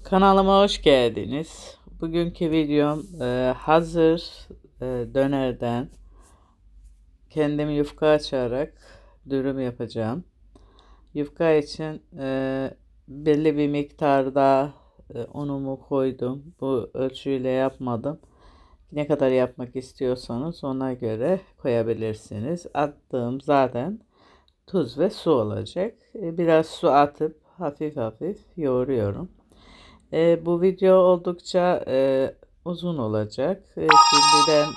Kanalıma hoş geldiniz. Bugünkü videom hazır dönerden kendim yufka açarak dürüm yapacağım. Yufka için belli bir miktarda unumu koydum. Bu ölçüyle yapmadım. Ne kadar yapmak istiyorsanız ona göre koyabilirsiniz. Attığım zaten tuz ve su olacak. Biraz su atıp hafif hafif yoğuruyorum. Bu video oldukça uzun olacak. Şimdiden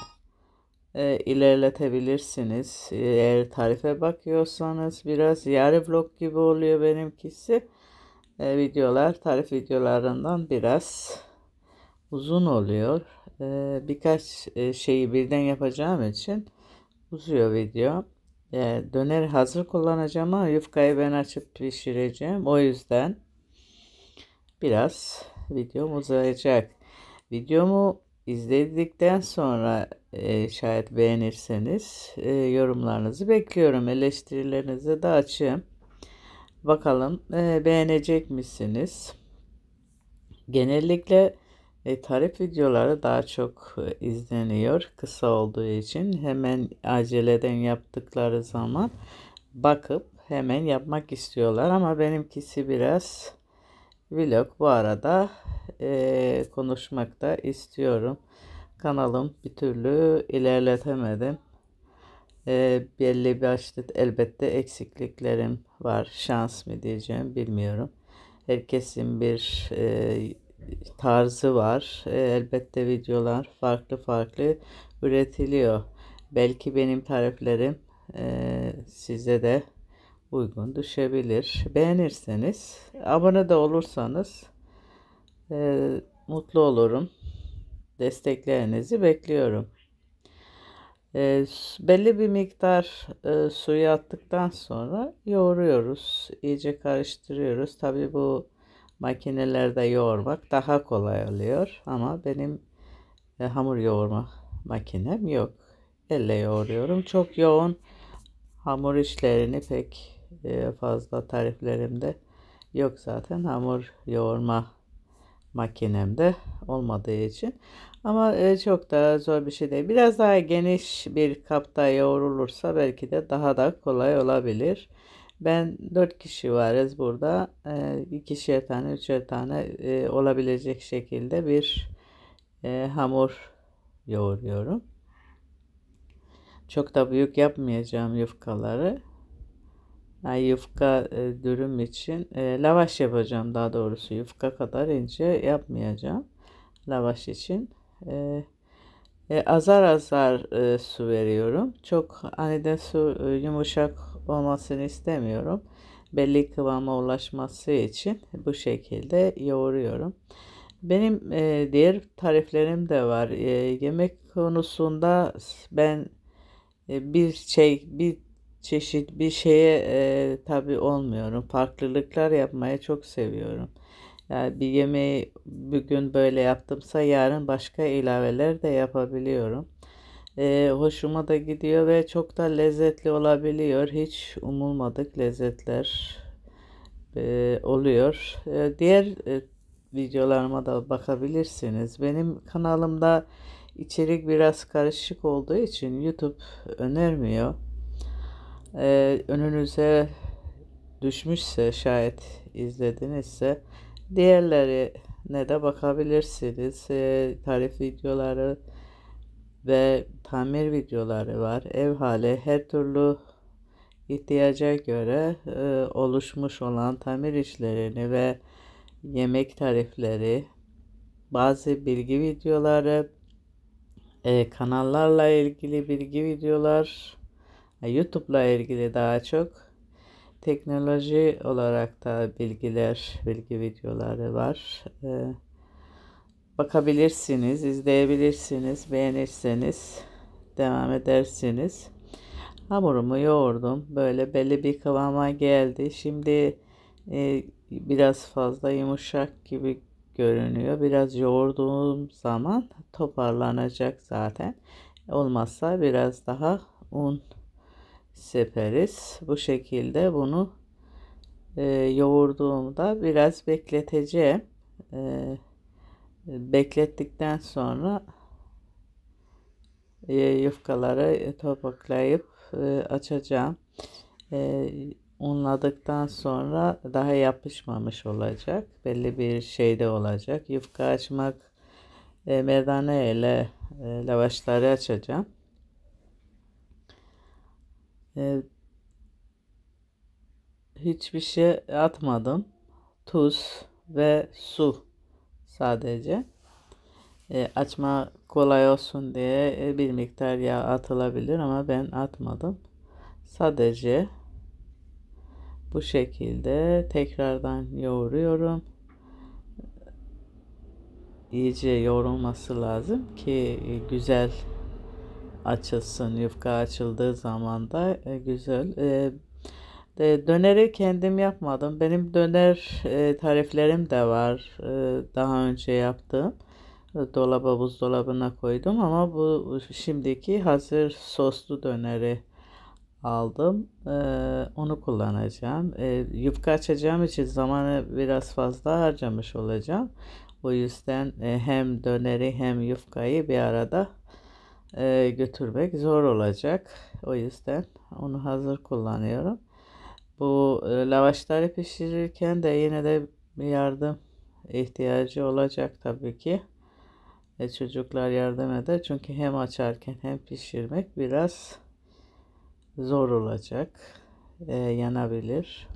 ilerletebilirsiniz. Eğer tarife bakıyorsanız biraz yarı vlog gibi oluyor benimkisi. Tarif videolarından biraz uzun oluyor. Birkaç şeyi birden yapacağım için uzuyor video. Döner hazır kullanacağım ama yufkayı ben açıp pişireceğim. O yüzden biraz videom uzayacak. Videomu izledikten sonra şayet beğenirseniz yorumlarınızı bekliyorum. Eleştirilerinizi de açığım. Bakalım beğenecek misiniz? Genellikle tarif videoları daha çok izleniyor. Kısa olduğu için hemen aceleden yaptıkları zaman bakıp hemen yapmak istiyorlar. Ama benimkisi biraz vlog. Bu arada konuşmak da istiyorum. Kanalım bir türlü ilerletemedim. Belli başlı elbette eksikliklerim var. Şans mı diyeceğim bilmiyorum. Herkesin bir tarzı var. Elbette videolar farklı farklı üretiliyor. Belki benim tariflerim size de uygun düşebilir. Beğenirseniz, abone de olursanız mutlu olurum. Desteklerinizi bekliyorum. Belli bir miktar suyu attıktan sonra yoğuruyoruz. İyice karıştırıyoruz. Tabii bu makinelerde yoğurmak daha kolay oluyor. Ama benim hamur yoğurma makinem yok. Elle yoğuruyorum. Çok yoğun hamur işlerini pek fazla tariflerimde yok zaten. Hamur yoğurma makinemde olmadığı için. Ama çok da zor bir şey değil. Biraz daha geniş bir kapta yoğrulursa belki de daha da kolay olabilir. Ben 4 kişi varız burada. 2'şer tane, 3'er tane olabilecek şekilde bir hamur yoğuruyorum. Çok da büyük yapmayacağım yufkaları. Yufka dürüm için lavaş yapacağım, daha doğrusu yufka kadar ince yapmayacağım. Lavaş için azar azar su veriyorum. Çok aniden su yumuşak olmasını istemiyorum. Belli kıvama ulaşması için bu şekilde yoğuruyorum. Benim diğer tariflerim de var. Yemek konusunda ben bir çeşit bir şeye tabi olmuyorum. Farklılıklar yapmayı çok seviyorum. Yani bir yemeği bugün böyle yaptımsa yarın başka ilaveler de yapabiliyorum. Hoşuma da gidiyor ve çok da lezzetli olabiliyor. Hiç umulmadık lezzetler oluyor. Diğer videolarıma da bakabilirsiniz. Benim kanalımda içerik biraz karışık olduğu için YouTube önermiyor. Önünüze düşmüşse, şayet izledinizse, diğerlerine de bakabilirsiniz. Tarif videoları ve tamir videoları var. Ev hali her türlü ihtiyaca göre oluşmuş olan tamir işlerini ve yemek tarifleri, bazı bilgi videoları, kanallarla ilgili bilgi videolar, YouTube'la ilgili daha çok teknoloji olarak da bilgi videoları var. Bakabilirsiniz, izleyebilirsiniz, beğenirseniz devam edersiniz. Hamurumu yoğurdum. Böyle belli bir kıvama geldi. Şimdi biraz fazla yumuşak gibi görünüyor. Biraz yoğurduğum zaman toparlanacak zaten. Olmazsa biraz daha un seperiz. Bu şekilde bunu yoğurduğumda biraz bekleteceğim. beklettikten sonra yufkaları topaklayıp açacağım. Unladıktan sonra daha yapışmamış olacak. Belli bir şeyde olacak. Yufka açmak merdane ile lavaşları açacağım. Hiçbir şey atmadım. Tuz ve su sadece. Açma kolay olsun diye bir miktar yağ atılabilir ama ben atmadım. Sadece bu şekilde tekrardan yoğuruyorum. İyice yoğrulması lazım ki güzel açılsın. Yufka açıldığı zaman da güzel. Döneri kendim yapmadım. Benim döner tariflerim de var. Daha önce yaptığım. Buzdolabına koydum ama bu şimdiki hazır soslu döneri aldım. Onu kullanacağım. Yufka açacağım için zamanı biraz fazla harcamış olacağım. O yüzden hem döneri hem yufkayı bir arada götürmek zor olacak. O yüzden onu hazır kullanıyorum. Bu lavaşları pişirirken de yine de bir yardım ihtiyacı olacak tabii ki. Çocuklar yardım eder çünkü hem açarken hem pişirmek biraz zor olacak. Yanabilir.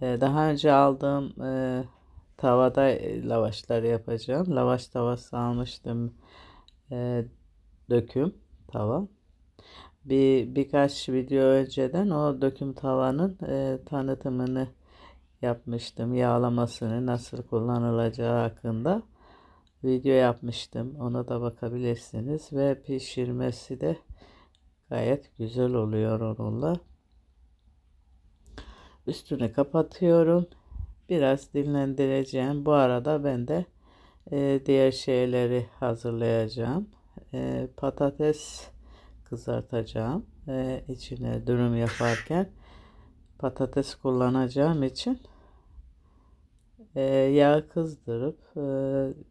Daha önce aldığım tavada lavaşları yapacağım. Lavaş tavası almıştım. Döküm tava. Birkaç video önceden o döküm tavanın tanıtımını yapmıştım. Yağlamasını nasıl kullanılacağı hakkında video yapmıştım. Ona da bakabilirsiniz ve pişirmesi de gayet güzel oluyor onunla. Üstünü kapatıyorum. Biraz dinlendireceğim. Bu arada ben de diğer şeyleri hazırlayacağım. Patates kızartacağım. İçine dürüm yaparken patates kullanacağım için yağı kızdırıp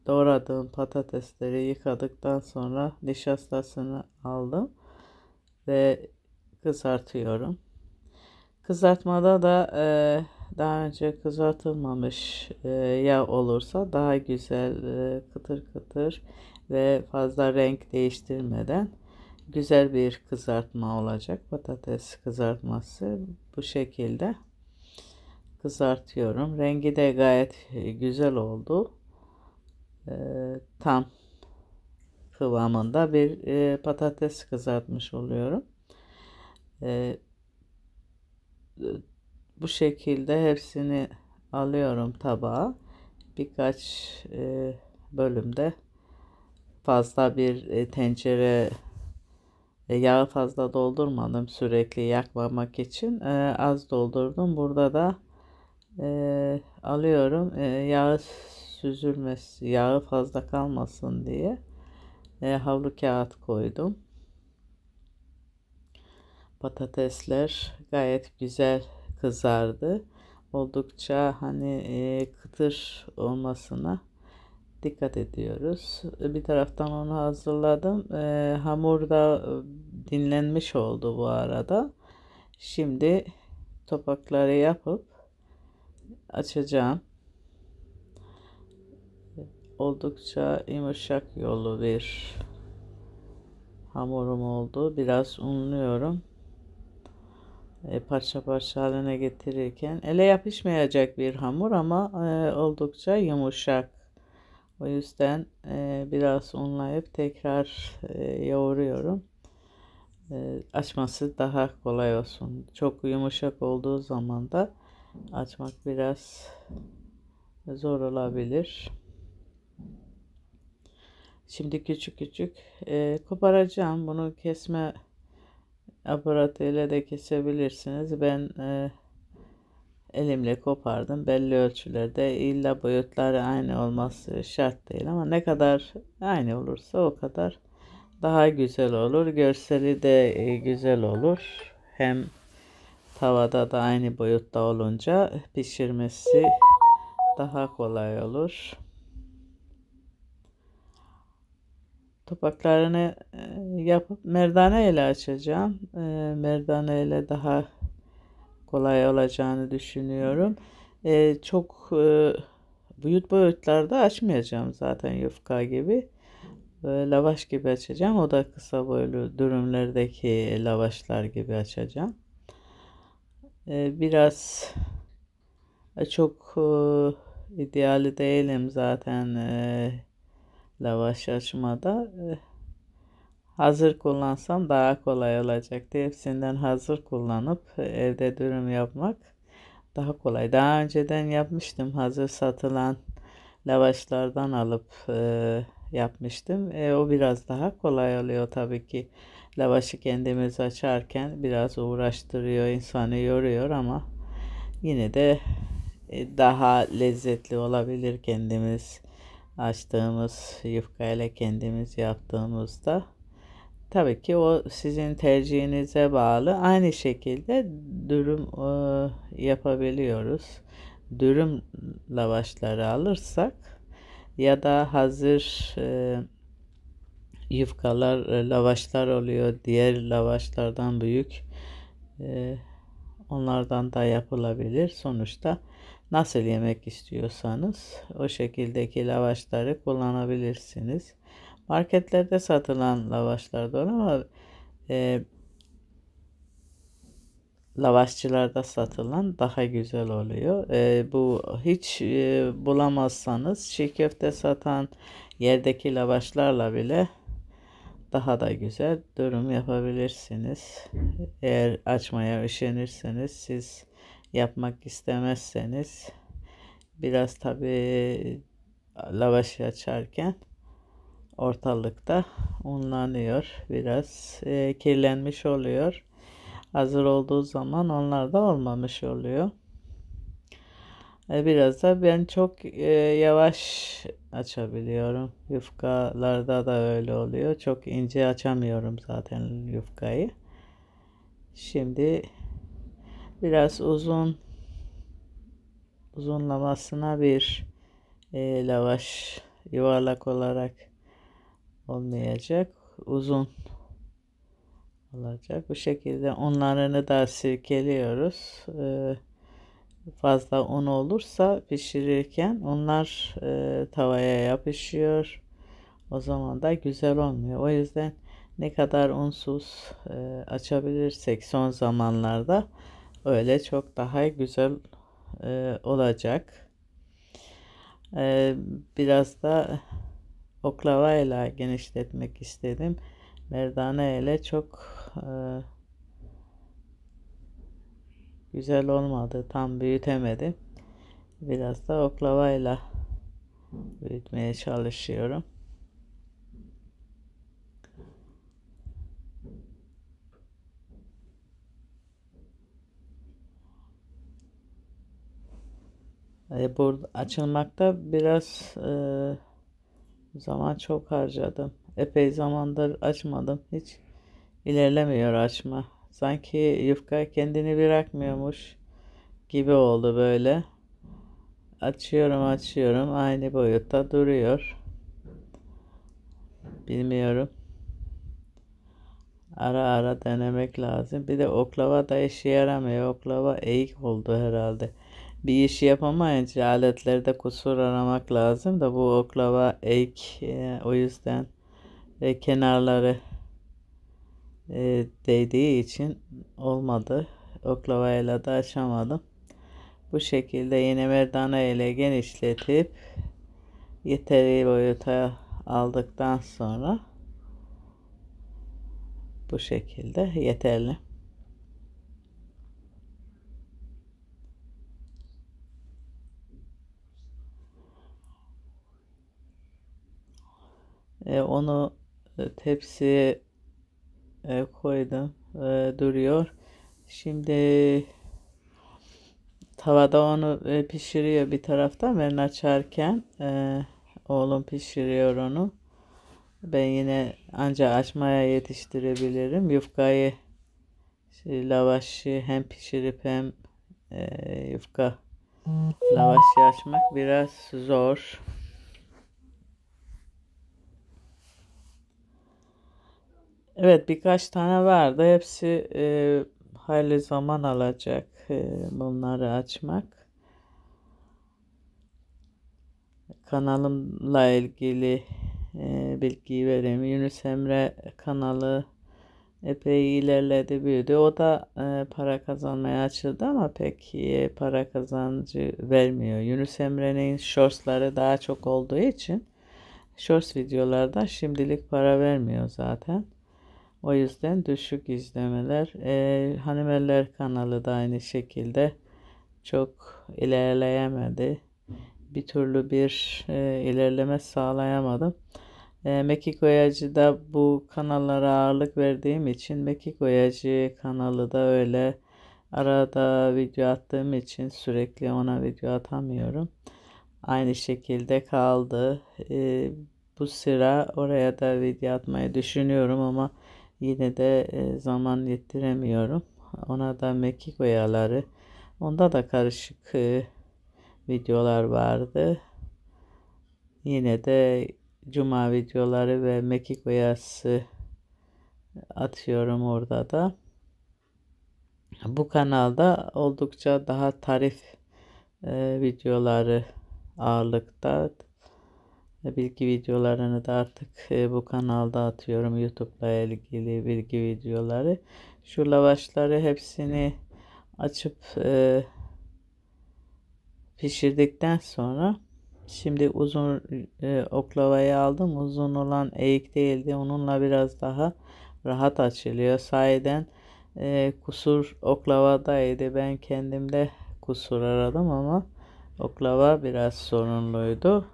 doğradığım patatesleri yıkadıktan sonra nişastasını aldım ve kızartıyorum. Kızartmada da daha önce kızartılmamış yağ olursa daha güzel kıtır kıtır ve fazla renk değiştirmeden güzel bir kızartma olacak. Patates kızartması bu şekilde kızartıyorum. Rengi de gayet güzel oldu. Tam kıvamında bir patates kızartmış oluyorum. Bu şekilde hepsini alıyorum tabağa. Birkaç bölümde fazla bir tencere yağı fazla doldurmadım sürekli yakmamak için. Az doldurdum. Burada da alıyorum. Yağı süzülmesi, yağı fazla kalmasın diye havlu kağıt koydum. Patatesler gayet güzel kızardı. Oldukça hani kıtır olmasına dikkat ediyoruz. Bir taraftan onu hazırladım. Hamur da dinlenmiş oldu bu arada. Şimdi topakları yapıp açacağım. Oldukça yumuşak yolu bir hamurum oldu. Biraz unluyorum. Parça parça haline getirirken ele yapışmayacak bir hamur ama oldukça yumuşak. O yüzden biraz unlayıp tekrar yoğuruyorum. Açması daha kolay olsun. Çok yumuşak olduğu zaman da açmak biraz zor olabilir. Şimdi küçük küçük koparacağım. Bunu kesme aparatıyla da kesebilirsiniz. Ben elimle kopardım. Belli ölçülerde illa boyutları aynı olması şart değil ama ne kadar aynı olursa o kadar daha güzel olur. Görseli de güzel olur. Hem tavada da aynı boyutta olunca pişirmesi daha kolay olur. Topaklarını yapıp merdane ile açacağım. Merdane ile daha kolay olacağını düşünüyorum. Çok büyük boyutlarda açmayacağım zaten yufka gibi. Lavaş gibi açacağım. O da kısa boylu dürümlerdeki lavaşlar gibi açacağım. Biraz çok ideali değilim zaten lavaş açmada. Hazır kullansam daha kolay olacaktı. Hepsinden hazır kullanıp evde dürüm yapmak daha kolay. Daha önceden yapmıştım. Hazır satılan lavaşlardan alıp yapmıştım. O biraz daha kolay oluyor tabii ki. Lavaşı kendimiz açarken biraz uğraştırıyor, insanı yoruyor ama yine de daha lezzetli olabilir kendimiz açtığımız yufka ile kendimiz yaptığımızda. Tabii ki o sizin tercihinize bağlı. Aynı şekilde dürüm yapabiliyoruz. Dürüm lavaşları alırsak ya da hazır yufkalar, lavaşlar oluyor. Diğer lavaşlardan büyük. Onlardan da yapılabilir. Sonuçta nasıl yemek istiyorsanız o şekildeki lavaşları kullanabilirsiniz. Marketlerde satılan lavaşlar da olur ama lavaşçılarda satılan daha güzel oluyor. Bu hiç bulamazsanız çiğ köfte satan yerdeki lavaşlarla bile daha da güzel dürüm yapabilirsiniz. Eğer açmaya üşenirseniz, siz yapmak istemezseniz biraz tabii lavaşı açarken ortalıkta unlanıyor. Biraz kirlenmiş oluyor. Hazır olduğu zaman onlar da olmamış oluyor. Biraz da ben çok yavaş açabiliyorum. Yufkalarda da öyle oluyor. Çok ince açamıyorum zaten yufkayı. Şimdi biraz uzunlamasına bir lavaş yuvarlak olarak olmayacak. Uzun olacak. Bu şekilde unlarını da sirkeliyoruz. Fazla un olursa pişirirken onlar tavaya yapışıyor. O zaman da güzel olmuyor. O yüzden ne kadar unsuz açabilirsek son zamanlarda öyle çok daha güzel olacak. Biraz da oklavayla genişletmek istedim. Merdane ile çok güzel olmadı. Tam büyütemedim. Biraz da oklavayla büyütmeye çalışıyorum. Burada açılmakta biraz zaman çok harcadım. Epey zamandır açmadım. Hiç ilerlemiyor açma. Sanki yufka kendini bırakmıyormuş gibi oldu böyle. Açıyorum aynı boyutta duruyor. Bilmiyorum. Ara ara denemek lazım. Bir de oklava da işe yaramıyor. Oklava eğik oldu herhalde. Bir işi yapamayınca aletlerde kusur aramak lazım da bu oklava eğik. O yüzden kenarları değdiği için olmadı. Oklavayla da açamadım. Bu şekilde yine merdane ile genişletip yeteri boyuta aldıktan sonra bu şekilde yeterli. Onu tepsiye koydum. Duruyor. Şimdi tavada onu pişiriyor bir taraftan. Ben açarken oğlum pişiriyor onu. Ben yine anca açmaya yetiştirebilirim. Yufkayı, lavaşı hem pişirip hem yufka Lavaşı açmak biraz zor. Evet, birkaç tane vardı. Hepsi hayli zaman alacak bunları açmak. Kanalımla ilgili bilgiyi vereyim. Yunus Emre kanalı epey ilerledi, büyüdü. O da para kazanmaya açıldı ama pek iyi para kazancı vermiyor. Yunus Emre'nin shortsları daha çok olduğu için shorts videolarda şimdilik para vermiyor zaten. O yüzden düşük izlemeler. Hanimeller kanalı da aynı şekilde çok ilerleyemedi. Bir türlü bir ilerleme sağlayamadım. Mekik Oyacı'da bu kanallara ağırlık verdiğim için Mekik Oyacı kanalı da öyle arada video attığım için sürekli ona video atamıyorum. Aynı şekilde kaldı. Bu sıra oraya da video atmayı düşünüyorum ama yine de zaman yettiremiyorum. Ona da Mekik Oyaları. Onda da karışık videolar vardı. Yine de Cuma videoları ve Mekik Oyası atıyorum orada da. Bu kanalda oldukça daha tarif videoları ağırlıkta. Bilgi videolarını da artık bu kanalda atıyorum. YouTube'la ilgili bilgi videoları. Şu lavaşları hepsini açıp pişirdikten sonra şimdi uzun oklavayı aldım. Uzun olan eğik değildi. Onunla biraz daha rahat açılıyor. Sahiden kusur oklavadaydı. Ben kendimde kusur aradım ama oklava biraz sorunluydu.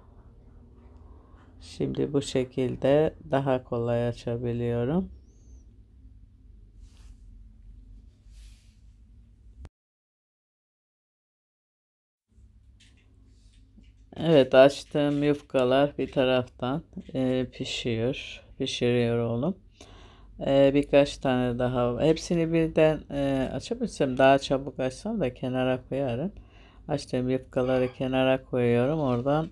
Şimdi bu şekilde daha kolay açabiliyorum. Evet, açtığım yufkalar bir taraftan pişiriyor oğlum. Birkaç tane daha. Hepsini birden açabilsem daha çabuk açsam da kenara koyarım. Açtığım yufkaları kenara koyuyorum. Oradan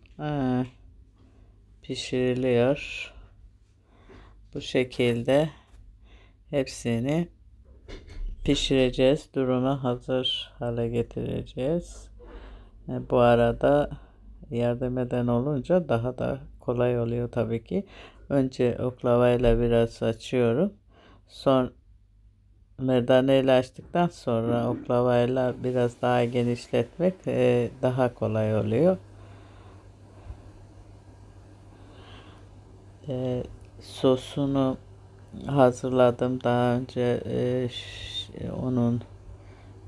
pişiriliyor. Bu şekilde hepsini pişireceğiz. Duruma hazır hale getireceğiz. Bu arada yardım eden olunca daha da kolay oluyor tabii ki. Önce oklavayla biraz açıyorum. Son merdaneyle açtıktan sonra oklavayla biraz daha genişletmek daha kolay oluyor. Sosunu hazırladım daha önce. Onun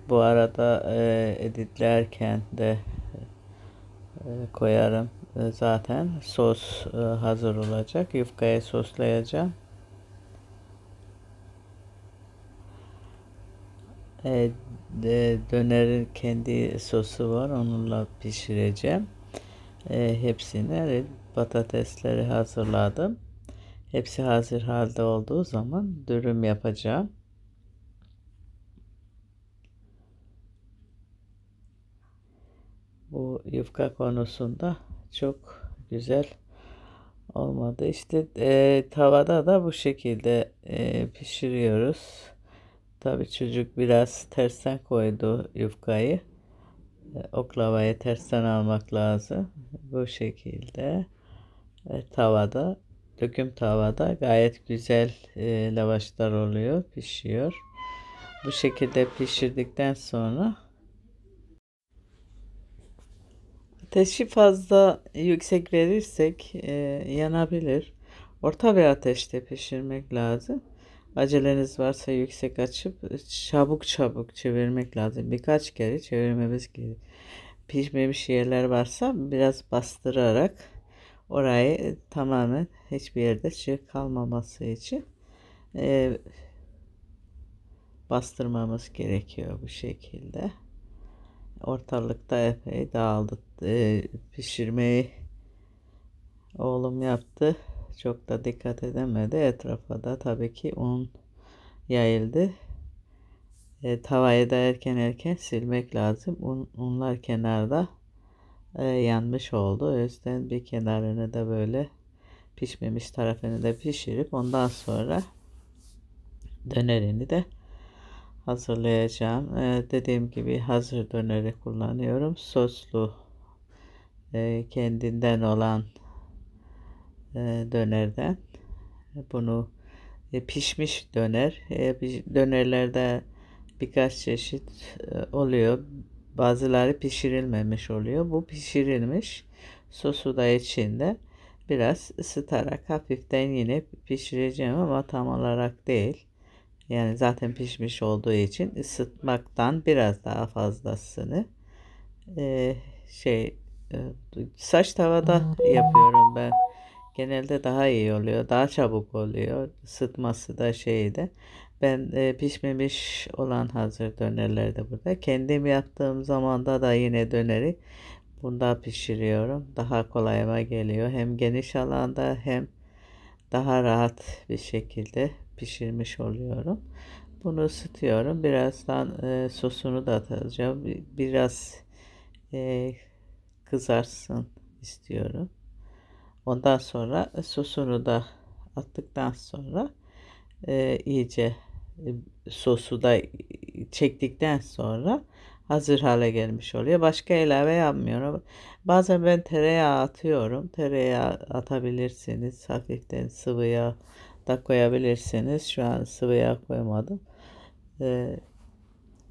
bu arada editlerken de koyarım. Zaten sos hazır olacak. Yufkaya soslayacağım. E, Dönerin kendi sosu var. Onunla pişireceğim. Hepsini patatesleri hazırladım. Hepsi hazır halde olduğu zaman dürüm yapacağım. Bu yufka konusunda çok güzel olmadı. İşte tavada da bu şekilde pişiriyoruz. Tabii çocuk biraz tersten koydu yufkayı. Oklavayı tersten almak lazım. Bu şekilde tavada, döküm tavada gayet güzel lavaşlar oluyor, pişiyor. Bu şekilde pişirdikten sonra ateşi fazla yüksek verirsek yanabilir. Orta bir ateşte pişirmek lazım. Aceleniz varsa yüksek açıp çabuk çabuk çevirmek lazım. Birkaç kere çevirmemiz gerekiyor. Pişmemiş yerler varsa biraz bastırarak orayı tamamen hiçbir yerde çiğ kalmaması için e, bastırmamız gerekiyor bu şekilde. Ortalıkta epey dağıldı. Pişirmeyi oğlum yaptı. Çok da dikkat edemedi. Etrafa da tabii ki un yayıldı. Tavayı da erken silmek lazım. Unlar kenarda yanmış oldu. O yüzden bir kenarını da böyle pişmemiş tarafını da pişirip ondan sonra dönerini de hazırlayacağım. Dediğim gibi hazır döneri kullanıyorum. Soslu kendinden olan dönerden. Bunu pişmiş döner. Dönerlerde birkaç çeşit oluyor. Bazıları pişirilmemiş oluyor. Bu pişirilmiş. Sosu da içinde. Biraz ısıtarak hafiften yine pişireceğim ama tam olarak değil. Yani zaten pişmiş olduğu için ısıtmaktan biraz daha fazlasını e, şey e, saç tavada yapıyorum ben. Genelde daha iyi oluyor. Daha çabuk oluyor. Isıtması da şeyde. Ben pişmemiş olan hazır dönerlerde burada. Kendim yaptığım zamanda da yine döneri bunda pişiriyorum. Daha kolayıma geliyor. Hem geniş alanda hem daha rahat bir şekilde pişirmiş oluyorum. Bunu ısıtıyorum. Birazdan sosunu da atacağım. Biraz e, kızarsın istiyorum. Ondan sonra sosunu da attıktan sonra iyice sosu da çektikten sonra hazır hale gelmiş oluyor. Başka ilave yapmıyorum. Bazen ben tereyağı atıyorum. Tereyağı atabilirsiniz. Hafiften sıvı yağ da koyabilirsiniz. Şu an sıvı yağ koymadım. E,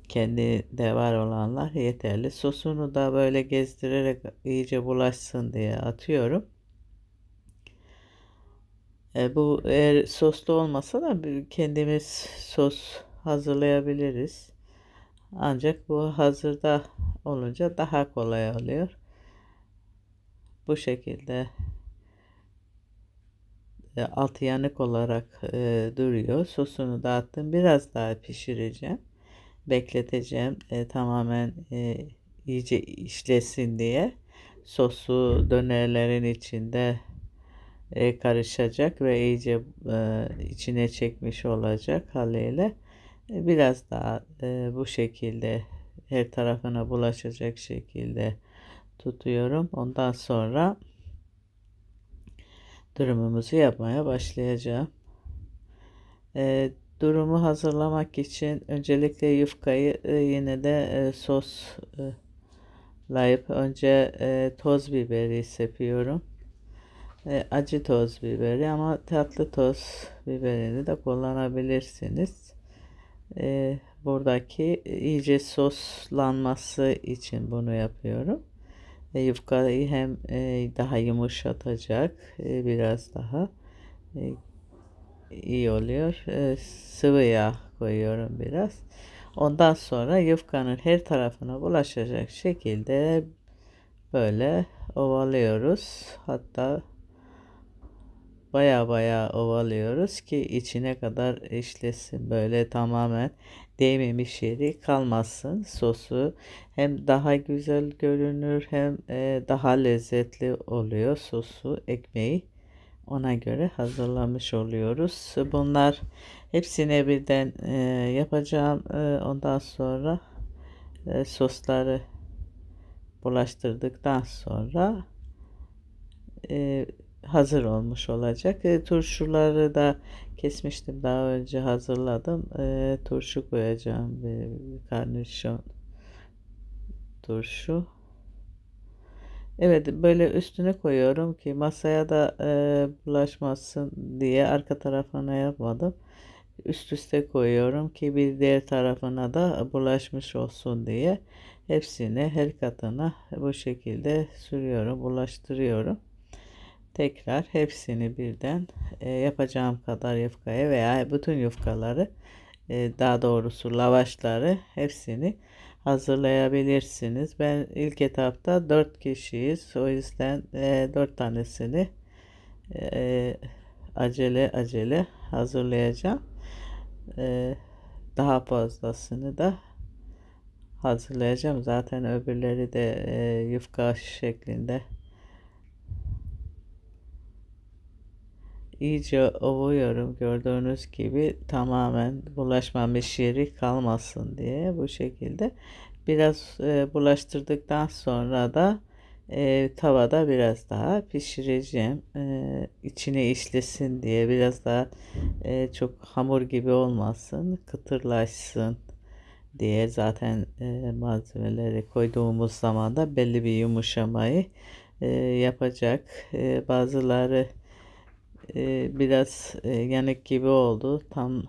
Kendi de var olanlar yeterli. Sosunu da böyle gezdirerek iyice bulaşsın diye atıyorum. Bu eğer soslu olmasa da kendimiz sos hazırlayabiliriz. Ancak bu hazırda olunca daha kolay oluyor. Bu şekilde altı yanık olarak duruyor. Sosunu dağıttım. Biraz daha pişireceğim. Bekleteceğim. Tamamen iyice işlesin diye. Sosu dönerlerin içinde karışacak ve iyice içine çekmiş olacak haliyle biraz daha bu şekilde her tarafına bulaşacak şekilde tutuyorum. Ondan sonra durumumuzu yapmaya başlayacağım. E, Durumu hazırlamak için öncelikle yufkayı yine de soslayıp önce toz biberi sepiyorum. Acı toz biberi ama tatlı toz biberini de kullanabilirsiniz. Buradaki iyice soslanması için bunu yapıyorum. Yufkayı hem daha yumuşatacak biraz daha e, iyi oluyor. Sıvı yağ koyuyorum biraz. Ondan sonra yufkanın her tarafına bulaşacak şekilde böyle ovalıyoruz. Hatta baya ovalıyoruz ki içine kadar işlesin. Böyle tamamen değmemiş yeri kalmasın. Sosu hem daha güzel görünür hem daha lezzetli oluyor sosu, ekmeği. Ona göre hazırlamış oluyoruz. Bunlar hepsini birden yapacağım. Ondan sonra sosları bulaştırdıktan sonra e, hazır olmuş olacak. Turşuları da kesmiştim. Daha önce hazırladım. Turşu koyacağım. Karnışon turşu. Evet, böyle üstüne koyuyorum ki masaya da bulaşmasın diye arka tarafına yapmadım. Üst üste koyuyorum ki bir diğer tarafına da bulaşmış olsun diye. Hepsini her katına bu şekilde sürüyorum, bulaştırıyorum. Tekrar hepsini birden yapacağım kadar yufkaya veya bütün yufkaları daha doğrusu lavaşları hepsini hazırlayabilirsiniz. Ben ilk etapta 4 kişiyiz. O yüzden 4 tanesini e, acele hazırlayacağım. E, Daha fazlasını da hazırlayacağım. Zaten öbürleri de yufka şeklinde iyice ovuyorum. Gördüğünüz gibi tamamen bulaşmamış yeri kalmasın diye bu şekilde. Biraz bulaştırdıktan sonra da tavada biraz daha pişireceğim. İçine işlesin diye biraz daha çok hamur gibi olmasın, kıtırlaşsın diye zaten malzemeleri koyduğumuz zaman da belli bir yumuşamayı yapacak. Bazıları biraz yanık gibi oldu. Tam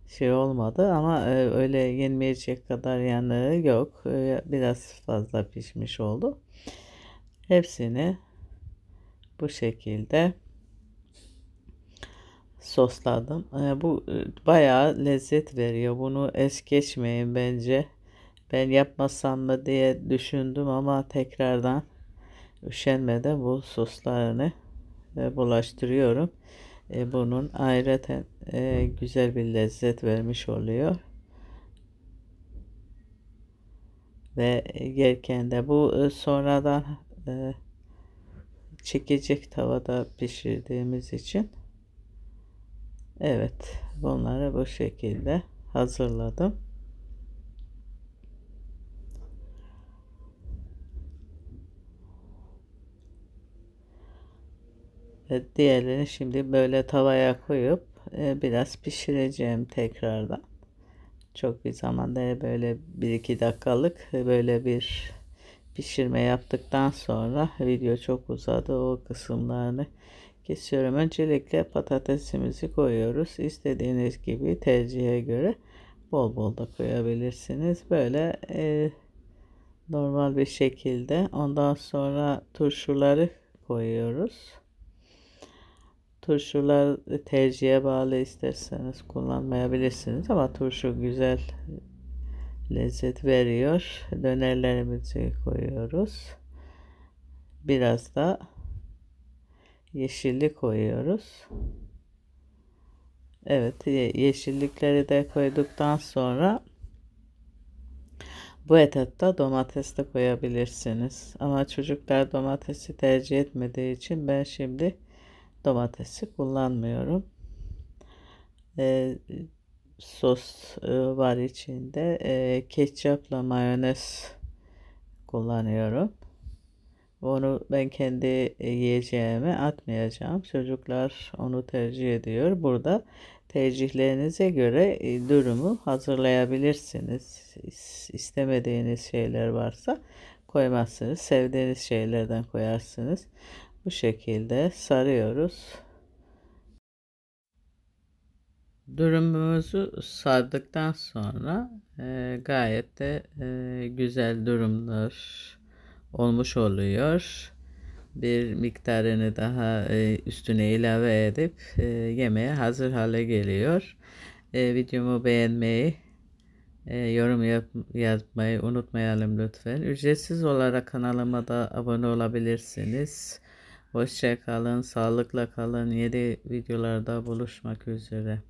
şey olmadı ama öyle yenmeyecek kadar yanığı yok. Biraz fazla pişmiş oldu. Hepsini bu şekilde sosladım. Bu bayağı lezzet veriyor. Bunu es geçmeyin bence. Ben yapmasam mı diye düşündüm ama tekrardan üşenmeden bu soslarını bulaştırıyorum. Bunun ayrıca güzel bir lezzet vermiş oluyor. Ve yerken de bu sonradan çekecek tavada pişirdiğimiz için evet bunları bu şekilde hazırladım. Ve diğerlerini şimdi böyle tavaya koyup biraz pişireceğim tekrardan. Çok bir zamanda böyle 1-2 dakikalık böyle bir pişirme yaptıktan sonra video çok uzadı. O kısımlarını kesiyorum. Öncelikle patatesimizi koyuyoruz. İstediğiniz gibi tercihe göre bol bol da koyabilirsiniz. Böyle normal bir şekilde ondan sonra turşuları koyuyoruz. Turşular tercihe bağlı, isterseniz kullanmayabilirsiniz ama turşu güzel lezzet veriyor. Dönerlerimizi koyuyoruz. Biraz da yeşillik koyuyoruz. Evet, yeşillikleri de koyduktan sonra bu etapta domates de koyabilirsiniz. Ama çocuklar domatesi tercih etmediği için ben şimdi domatesi kullanmıyorum. E, sos var içinde. Ketçapla mayonez kullanıyorum. Onu ben kendi yiyeceğime atmayacağım. Çocuklar onu tercih ediyor. Burada tercihlerinize göre durumu hazırlayabilirsiniz. İstemediğiniz şeyler varsa koymazsınız. Sevdiğiniz şeylerden koyarsınız. Bu şekilde sarıyoruz. Durumumuzu sardıktan sonra gayet de güzel durumlar olmuş oluyor. Bir miktarını daha üstüne ilave edip yemeğe hazır hale geliyor. Videomu beğenmeyi, yorum yazmayı unutmayalım lütfen. Ücretsiz olarak kanalıma da abone olabilirsiniz. Hoşça kalın, sağlıkla kalın. Yeni videolarda buluşmak üzere.